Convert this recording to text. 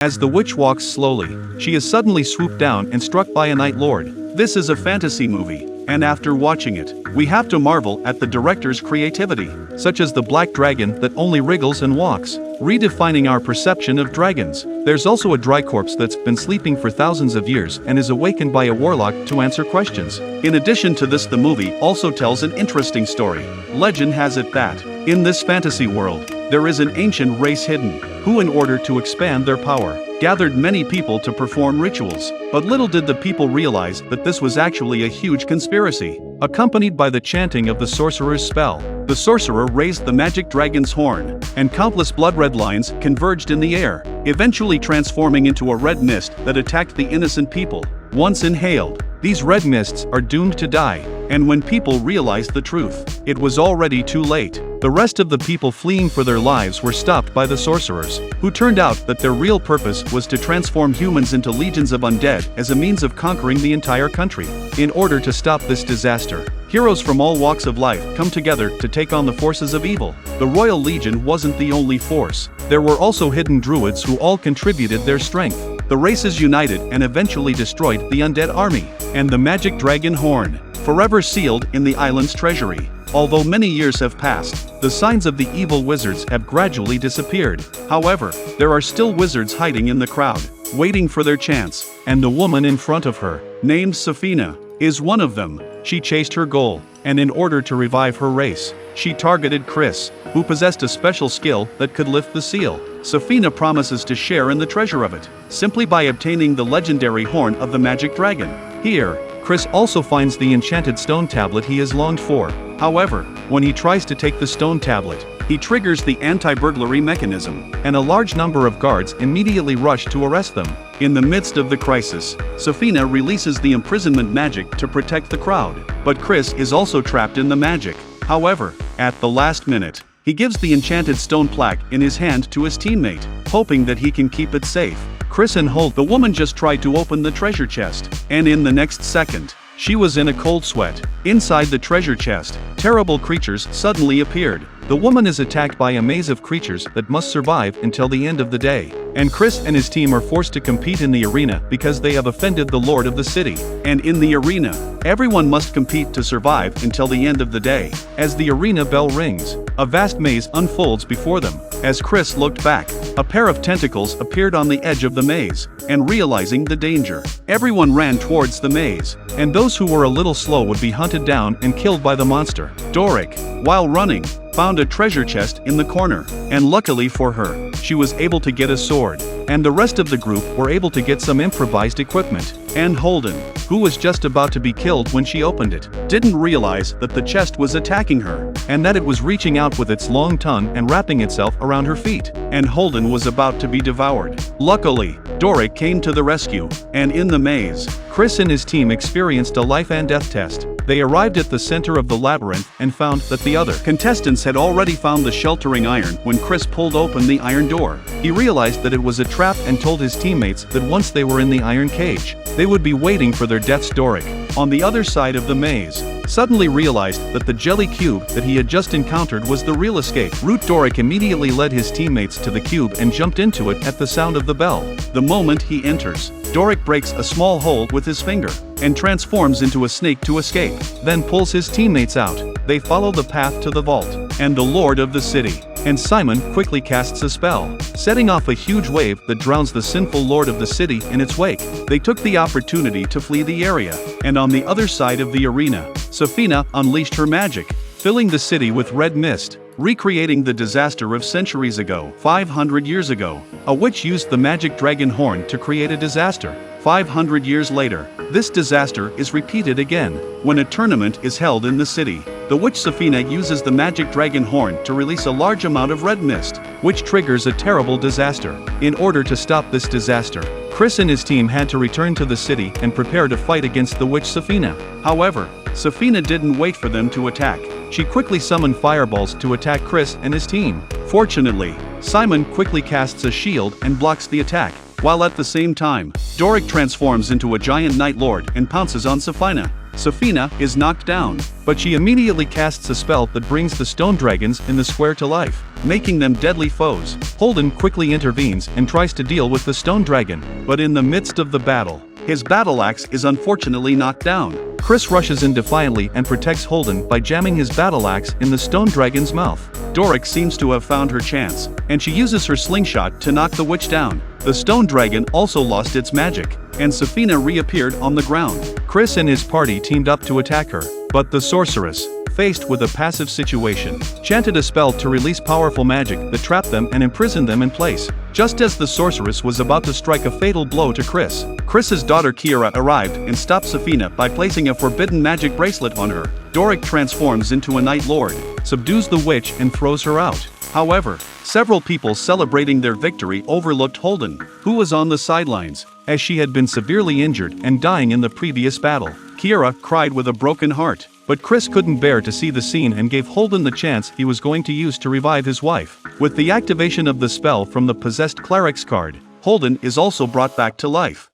As the witch walks slowly, she is suddenly swooped down and struck by a Night Lord. This is a fantasy movie, and after watching it, we have to marvel at the director's creativity, such as the black dragon that only wriggles and walks, redefining our perception of dragons. There's also a dry corpse that's been sleeping for thousands of years and is awakened by a warlock to answer questions. In addition to this, the movie also tells an interesting story. Legend has it that, in this fantasy world, there is an ancient race hidden, who in order to expand their power, gathered many people to perform rituals. But little did the people realize that this was actually a huge conspiracy. Accompanied by the chanting of the sorcerer's spell, the sorcerer raised the magic dragon's horn, and countless blood-red lines converged in the air, eventually transforming into a red mist that attacked the innocent people. Once inhaled, these red mists are doomed to die, and when people realized the truth, it was already too late. The rest of the people fleeing for their lives were stopped by the sorcerers, who turned out that their real purpose was to transform humans into legions of undead as a means of conquering the entire country. In order to stop this disaster, heroes from all walks of life come together to take on the forces of evil. The Royal Legion wasn't the only force. There were also hidden druids who all contributed their strength. The races united and eventually destroyed the undead army, and the magic dragon horn, forever sealed in the island's treasury. Although many years have passed, the signs of the evil wizards have gradually disappeared. However, there are still wizards hiding in the crowd, waiting for their chance, and the woman in front of her, named Safina, is one of them. She chased her goal, and in order to revive her race, she targeted Chris, who possessed a special skill that could lift the seal. Safina promises to share in the treasure of it, simply by obtaining the legendary horn of the magic dragon. Here, Chris also finds the enchanted stone tablet he has longed for. However, when he tries to take the stone tablet, he triggers the anti-burglary mechanism, and a large number of guards immediately rush to arrest them. In the midst of the crisis, Safina releases the imprisonment magic to protect the crowd, but Chris is also trapped in the magic. However, at the last minute, he gives the enchanted stone plaque in his hand to his teammate, hoping that he can keep it safe. Chris and Holt, the woman, just tried to open the treasure chest, and in the next second, she was in a cold sweat. Inside the treasure chest, terrible creatures suddenly appeared. The woman is attacked by a maze of creatures that must survive until the end of the day, and Chris and his team are forced to compete in the arena because they have offended the lord of the city. And in the arena, everyone must compete to survive until the end of the day. As the arena bell rings, a vast maze unfolds before them. As Chris looked back, a pair of tentacles appeared on the edge of the maze, and realizing the danger, everyone ran towards the maze, and those who were a little slow would be hunted down and killed by the monster. Doric, while running, found a treasure chest in the corner, and luckily for her, she was able to get a sword, and the rest of the group were able to get some improvised equipment. And Holden, who was just about to be killed when she opened it, didn't realize that the chest was attacking her, and that it was reaching out with its long tongue and wrapping itself around her feet, and Holden was about to be devoured. Luckily, Doric came to the rescue, and in the maze, Chris and his team experienced a life and death test. They arrived at the center of the labyrinth and found that the other contestants had already found the sheltering iron when Chris pulled open the iron door. He realized that it was a trap and told his teammates that once they were in the iron cage, they would be waiting for their deaths. Doric, on the other side of the maze, suddenly realized that the jelly cube that he had just encountered was the real escape route. Doric immediately led his teammates to the cube and jumped into it at the sound of the bell. The moment he enters, Doric breaks a small hole with his finger, and transforms into a snake to escape, then pulls his teammates out. They follow the path to the vault, and the lord of the city, and Simon quickly casts a spell, setting off a huge wave that drowns the sinful lord of the city in its wake. They took the opportunity to flee the area, and on the other side of the arena, Safina unleashed her magic, filling the city with red mist, recreating the disaster of centuries ago. 500 years ago, a witch used the magic dragon horn to create a disaster. 500 years later, this disaster is repeated again. When a tournament is held in the city, the witch Safina uses the magic dragon horn to release a large amount of red mist, which triggers a terrible disaster. In order to stop this disaster, Chris and his team had to return to the city and prepare to fight against the witch Safina. However, Safina didn't wait for them to attack. She quickly summoned fireballs to attack Chris and his team. Fortunately, Simon quickly casts a shield and blocks the attack, while at the same time, Doric transforms into a giant Night Lord and pounces on Safina. Safina is knocked down, but she immediately casts a spell that brings the stone dragons in the square to life, making them deadly foes. Holden quickly intervenes and tries to deal with the stone dragon, but in the midst of the battle, his battle axe is unfortunately knocked down. Chris rushes in defiantly and protects Holden by jamming his battle axe in the stone dragon's mouth. Doric seems to have found her chance, and she uses her slingshot to knock the witch down. The stone dragon also lost its magic, and Safina reappeared on the ground. Chris and his party teamed up to attack her, but the sorceress, faced with a passive situation, chanted a spell to release powerful magic that trapped them and imprisoned them in place. Just as the sorceress was about to strike a fatal blow to Chris's daughter Kiera arrived and stopped Safina by placing a forbidden magic bracelet on her. Doric transforms into a Night Lord, subdues the witch and throws her out. However, several people celebrating their victory overlooked Holden, who was on the sidelines, as she had been severely injured and dying in the previous battle. Kiera cried with a broken heart, but Chris couldn't bear to see the scene and gave Holden the chance he was going to use to revive his wife. With the activation of the spell from the possessed cleric's card, Holden is also brought back to life.